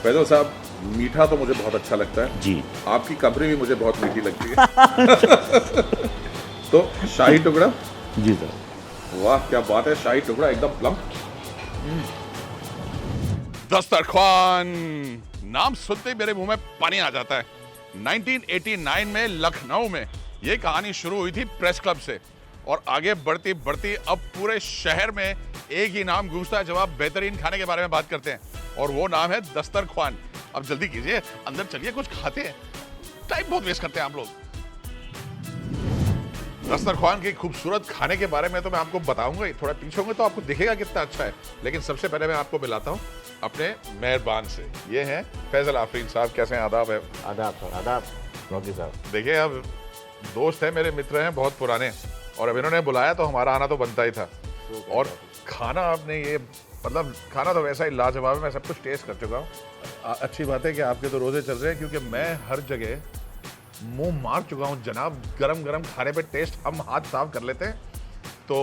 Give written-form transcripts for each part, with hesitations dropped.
फैजल साहब, मीठा तो मुझे बहुत अच्छा लगता है जी। आपकी कमरी भी मुझे बहुत मीठी लगती है। तो शाही टुकड़ा, जी सर। वाह क्या बात है, शाही टुकड़ा एकदम प्लम्प। दस्तरख्वान, नाम सुनते ही मेरे मुंह में पानी आ जाता है। 1989 में लखनऊ में ये कहानी शुरू हुई थी प्रेस क्लब से और आगे बढ़ती बढ़ती अब पूरे शहर में एक ही नाम गूंजता है जब आप बेहतरीन खाने के बारे में बात करते हैं, और वो नाम है दस्तरख्वान। अब जल्दी कीजिए, अंदर चलिए, कुछ खाते हैं, टाइम बहुत वेस्ट करते हैं आप लोग। दस्तरख्वान के खूबसूरत खाने के बारे में तो मैं आपको बताऊंगा ही, थोड़ा पीछे होंगे तो आपको दिखेगा कितना अच्छा है, लेकिन सबसे पहले मैं आपको मिलाता हूँ अपने मेहरबान से। ये हैं फैजल आफरीन साहब। कैसे हैं? आदाब है। आदाब सर। आदाब रॉकी साहब। देखिए, अब दोस्त हैं, मेरे मित्र हैं बहुत पुराने, और अब इन्होंने बुलाया तो हमारा आना तो बनता ही था। और खाना आपने ये, मतलब खाना तो वैसा ही लाजवाब है, मैं सब कुछ टेस्ट कर चुका हूँ। अच्छी बात है कि आपके तो रोजे चल रहे हैं, क्योंकि मैं हर जगह मुंह मार चुका हूँ जनाब। गरम गरम खाने पे टेस्ट हम हाथ साफ कर लेते हैं। तो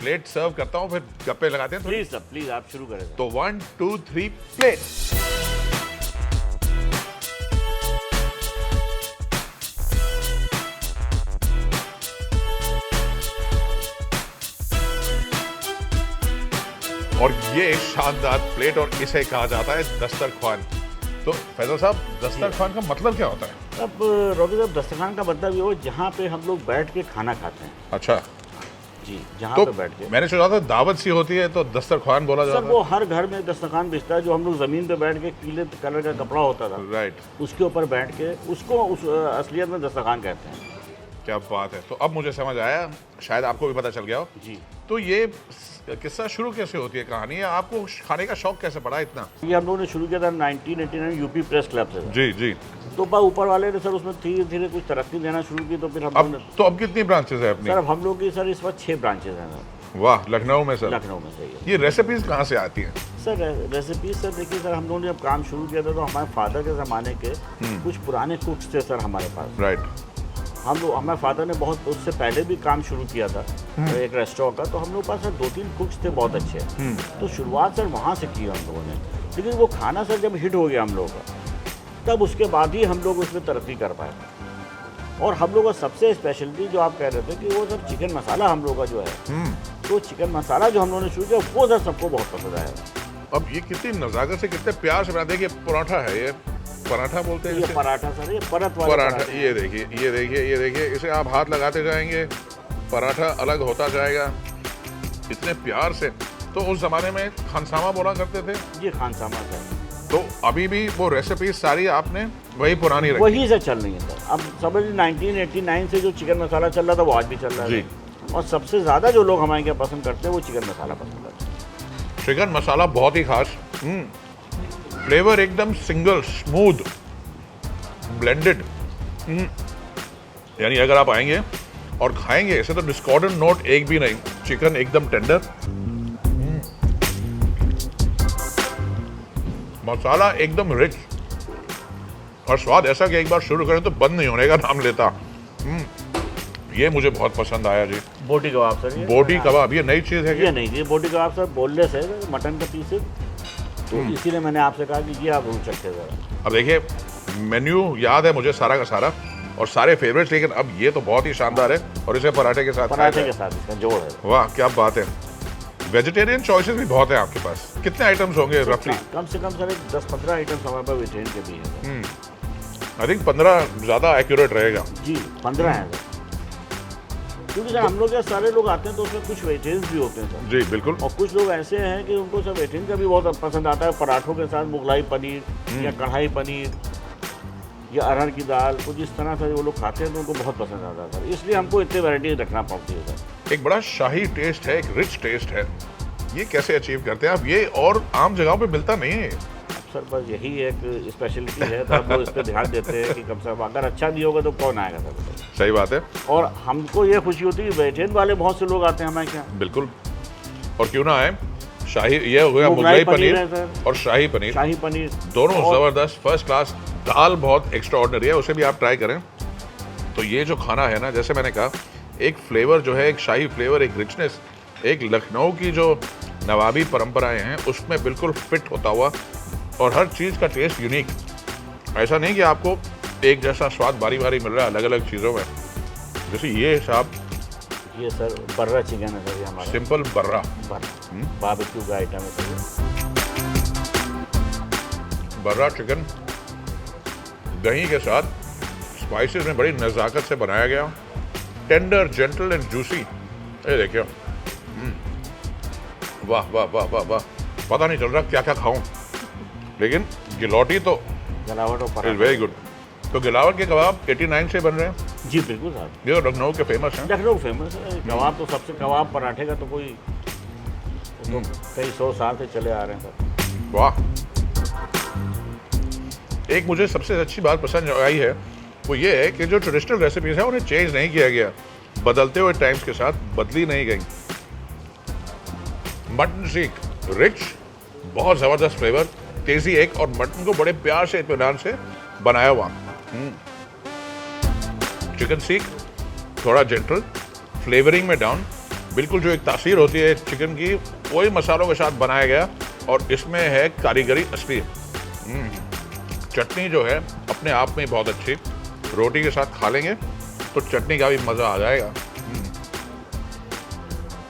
प्लेट सर्व करता हूँ, फिर गप्पे लगाते हैं। प्लीज सर, प्लीज आप शुरू करें। तो 1 2 3 प्लेट। और ये शानदार प्लेट, और इसे कहा जाता है दस्तरख्वान। तो फैजल साहब, दस्तरख्वान का मतलब क्या होता है? अब रॉकी साहब, दस्तरखान का मतलब ये हो जहाँ पे हम लोग बैठ के खाना खाते हैं। अच्छा जी, जहाँ तो पे बैठ के। मैंने सुना था दावत सी होती है तो दस्तरख्वान बोला सर जाता वो हर घर में दस्तरखान बिछता है, जो हम लोग जमीन पे बैठ के पीले कलर का कपड़ा होता था, है। राइट, उसके ऊपर बैठ के उसको उस असलियत में दस्तरखान कहते हैं। क्या बात है। तो अब मुझे समझ आया, शायद आपको भी पता चल गया हो। जी। तो ये किस्सा शुरू कैसे होती है कहानी, या आपको खाने का शौक कैसे पड़ा इतना? ये हम लोगों ने शुरू किया था 1989 यूपी प्रेस क्लब से। जी जी। तो ऊपर वाले ने सर उसमें धीरे धीरे कुछ तरक्की देना शुरू की, तो फिर हम लोगों ने। तो अब कितनी ब्रांचेस है अपनी? सर अब हम लोग की सर इस वक्त 6 ब्रांचेज हैं सर। वाह, लखनऊ में सर? लखनऊ में सही है। ये रेसिपीज कहाँ से आती हैं? सर रेसिपी सर देखिए सर, हम लोगों ने जब काम शुरू किया था तो हमारे फादर के ज़माने के कुछ पुराने कुक्स थे सर हमारे पास। राइट। हम लोग, हमारे फादर ने बहुत उससे पहले भी काम शुरू किया था एक रेस्टोरेंट का, तो हम लोग पास सर 2-3 कुक्स थे बहुत अच्छे। तो शुरुआत सर वहाँ से की हम लोगों ने, लेकिन वो खाना सर जब हिट हो गया हम लोगों का, तब उसके बाद ही हम लोग उसमें तरक्की कर पाए। और हम लोग का सबसे स्पेशलिटी जो आप कह रहे थे कि वो सर चिकन मसाला हम लोग का जो है, तो चिकन मसाला जो हम लोगों ने शुरू किया वो सर सबको बहुत पसंद आया। अब ये कितनी नज़ाकत से, कितने प्यार से बनाते हैं। देखिए पराठा है, ये पराठा बोलते हैं ये इसे? पराठा सर, ये परत वाला पराठा। पराठे। ये देखिए, ये देखिए, ये देखिए, इसे आप हाथ लगाते जाएंगे, पराठा अलग होता जाएगा इतने प्यार से। तो उस जमाने में खानसामा बोला करते थे जी, खानसामा सर। तो अभी भी वो रेसिपी सारी आपने वही पुरानी रखी? वही से चल रही है सर। अब समझ 1989 से जो चिकन मसाला चल रहा था वो आज भी चल रहा है जी। और सबसे ज़्यादा जो लोग हमारे यहाँ पसंद करते हैं वो चिकन मसाला पसंद करते हैं। चिकन मसाला बहुत ही खास, फ्लेवर एकदम सिंगल, स्मूथ, ब्लेंडेड। यानी अगर आप आएंगे और खाएंगे ऐसे तो डिस्कॉर्डेंट नोट एक भी नहीं। चिकन एकदम टेंडर, मसाला एकदम रिच, और स्वाद ऐसा कि एक बार शुरू करें तो बंद नहीं होने का नाम लेता। ये मुझे बहुत पसंद आया जी। बोटी कबाब सर, ये बोटी कबाब, ये नई चीज़ है ये क्या? नहीं, ये बोटी कबाब सर बोनलेस है, मटन का पीसेस, तो इसीलिए मैंने आपसे कहा कि ये आप भूल सकते ज़रा। अब देखिए, मेन्यू याद है मुझे सारा का सारा और सारे फेवरेट्स, लेकिन अब ये तो बहुत ही शानदार है, और इसे पराठे के साथ खाया पराठे जाए। के साथ इसका जोड़ है। वाह क्या बात है। वेजिटेरियन चॉइसेस भी बहुत हैं आपके पास। कितने आइटम्स होंगे रफली? कम से कम सर 10-15 आइटम्स हमारे पास वेजिटेरियन के भी हैं। आई थिंक 15 ज़्यादा एक्यूरेट रहेगा। जी 15 हैं सर, क्योंकि सर हम लोग यहाँ सारे लोग आते हैं तो उसमें कुछ वेजिटेरियंस भी होते हैं सर। जी बिल्कुल। और कुछ लोग ऐसे हैं कि उनको सब वेजिटेरियन का भी बहुत पसंद आता है, पराठों के साथ मुगलाई पनीर या कढ़ाई पनीर या अरहर की दाल, कुछ इस तरह से वो लोग खाते हैं तो उनको बहुत पसंद आता है सर, इसलिए हमको इतनी वैरायटी रखना पड़ती है सर। एक बड़ा शाही टेस्ट है, एक रिच टेस्ट है, ये कैसे अचीव करते हैं आप? ये और आम जगहों पे मिलता नहीं है। सर बस यही एक स्पेशलिटी है, तो हम लोग इस पर ध्यान देते हैं कि कम से कम अगर अच्छा नहीं होगा तो कौन आएगा सर बताइए। सही बात है। और हमको ये खुशी होती है कि वेजिटेरियन वाले बहुत से लोग आते हैं हमारे यहाँ। बिल्कुल, और क्यों ना आए। शाही, ये हो गया मुगलाई पनीर और शाही पनीर, शाही पनीर दोनों ज़बरदस्त, फर्स्ट क्लास। दाल बहुत एक्स्ट्राऑर्डिनरी है, उसे भी आप ट्राई करें। तो ये जो खाना है ना, जैसे मैंने कहा, एक फ्लेवर जो है, एक शाही फ्लेवर, एक रिचनेस, एक लखनऊ की जो नवाबी परंपराएं हैं उसमें बिल्कुल फिट होता हुआ और हर चीज़ का टेस्ट यूनिक। ऐसा नहीं कि आपको एक जैसा स्वाद बारी बारी मिल रहा है अलग अलग चीज़ों में। जैसे ये साहब, ये सर बर्रा चिकन है सर, ये हमारा सिंपल बर्रा बारबेक्यू का आइटम है सर। बर्रा चिकन दही के साथ स्पाइसेस में बड़ी नज़ाकत से बनाया गया, टेंडर, जेंटल एंड जूसी। ये देखिए, वाह वाह वाह वाह वाह, पता नहीं चल रहा क्या क्या खाऊं, लेकिन गिलौटी तो गलावट और इज पराठा। Very good. तो गिलावट के कबाब 89 से बन रहे हैं, जी बिल्कुल साहब, ये लखनऊ के फेमस हैं। लखनऊ फेमस है कबाब तो सबसे, कबाब पराठे का तो कोई तो कई 100 साल से चले आ रहे हैं सर। वाह। एक मुझे सबसे अच्छी बात पसंद आई है वो ये है कि जो ट्रेडिशनल रेसिपीज हैं उन्हें चेंज नहीं किया गया, बदलते हुए टाइम्स के साथ बदली नहीं गई। मटन सीख रिच, बहुत ज़बरदस्त फ्लेवर, तेज़ी एक, और मटन को बड़े प्यार से इत्मीनान से बनाया हुआ। चिकन सीख थोड़ा जेंटल, फ्लेवरिंग में डाउन, बिल्कुल जो एक तासीर होती है चिकन की वही मसालों के साथ बनाया गया, और इसमें है कारीगरी असली। चटनी जो है अपने आप में बहुत अच्छी, रोटी के साथ खा लेंगे तो चटनी का भी मज़ा आ जाएगा।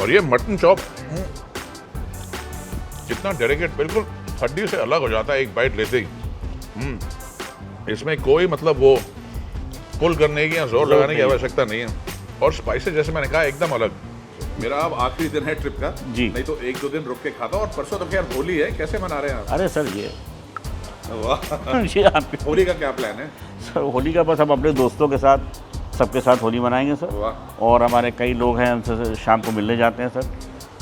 और ये मटन चॉप कितना डेलिकेट, बिल्कुल हड्डी से अलग हो जाता है एक बाइट लेते ही। इसमें कोई मतलब वो पुल करने की या जोर लगाने की आवश्यकता नहीं है, और स्पाइसेस जैसे मैंने कहा एकदम अलग। मेरा अब आखिरी दिन है ट्रिप का जी। नहीं तो 1-2 दिन रुक के खाता हूं। और परसों तो खैर होली है, कैसे मना रहे हैं आप? अरे सर ये वाह, ये आपके होली का क्या प्लान है? सर होली का बस हम अपने दोस्तों के साथ, सबके साथ होली मनाएंगे सर। वाह। और हमारे कई लोग हैं, हमसे शाम को मिलने जाते हैं सर,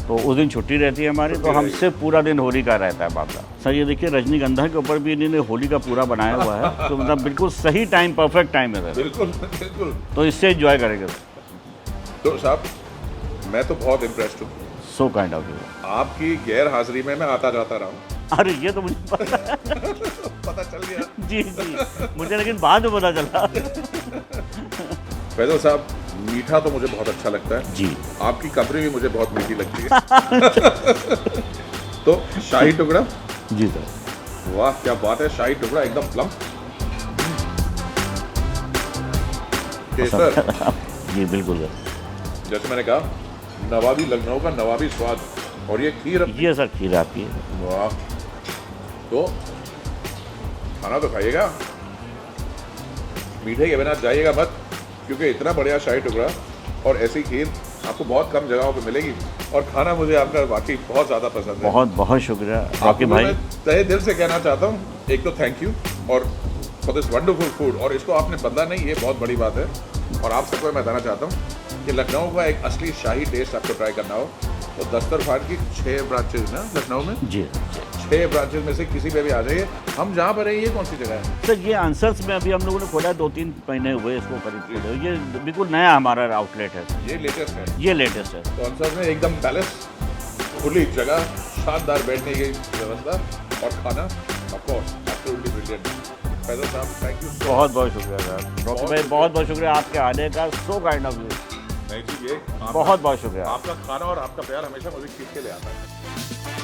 तो उस दिन छुट्टी रहती है हमारी, तो हमसे पूरा दिन होली का रहता है मामला। सर ये देखिए रजनीगंधा के ऊपर भी इन्होंने होली का पूरा बनाया हुआ है, तो मतलब बिल्कुल सही टाइम, परफेक्ट टाइम है सर, बिल्कुल बिल्कुल। तो इससे एंजॉय करेंगे सर। तो साहब मैं तो बहुत इम्प्रेस्ड हूँ, सो काइंड ऑफ यू। आपकी गैर हाजिरी में मैं आता जाता रहा हूँ। अरे ये तो मुझे पता है। पता चल गया। जी जी, मुझे लेकिन बाद में पता चला। फैजल साहब, मीठा तो मुझे बहुत अच्छा लगता है जी, आपकी कपड़ी भी मुझे बहुत मीठी लगती है। तो शाही टुकड़ा, जी सर, वाह क्या बात है, शाही टुकड़ा एकदम प्लम। केसर, जी बिल्कुल सर, जैसे मैंने कहा, नवाबी, लखनऊ का नवाबी स्वाद। और ये खीर, ये सर खीर आपकी है। वाह। तो खाना तो खाइएगा, मीठे के बिना जाइएगा मत, क्योंकि इतना बढ़िया शाही टुकड़ा और ऐसी खीर आपको बहुत कम जगहों पे मिलेगी। और खाना मुझे आपका वाकई बहुत ज़्यादा पसंद है। बहुत बहुत शुक्रिया आपके आपको भाई। मैं तहे दिल से कहना चाहता हूँ, एक तो थैंक यू और फॉर दिस वंडरफुल फूड, और इसको आपने बदला नहीं, ये बहुत बड़ी बात है। और आप सबको मैं बताना चाहता हूँ कि लखनऊ का एक असली शाही टेस्ट आपको ट्राई करना हो तो दस्तरखान की 6 ब्रांचेज ना लखनऊ में, जी 6 ब्रांचेज में से किसी पे भी आ जाइए। हम जहाँ पर है, ये कौन सी जगह है? सर, ये आंसर्स में अभी हम लोगों ने खोला है, 2-3 महीने हुए इसको करीब खोले। ये बिल्कुल नया हमारा आउटलेट है, ये लेटेस्ट है। ये लेटेस्ट है। तो आंसर में एकदम पैलेस, खुली जगह, शानदार बैठने की व्यवस्था और खाना ऑफकोर्स एब्सोल्युटली ब्रिलियंट। फैजल साहब थैंक यू सो बहुत बहुत शुक्रिया सर, डॉक्टर भाई बहुत बहुत शुक्रिया आपके आने का, सो काइंड ऑफ यू। नहीं जी, ये बहुत बहुत शुक्रिया। आपका खाना और आपका प्यार हमेशा मुझे खींच के ले आता है।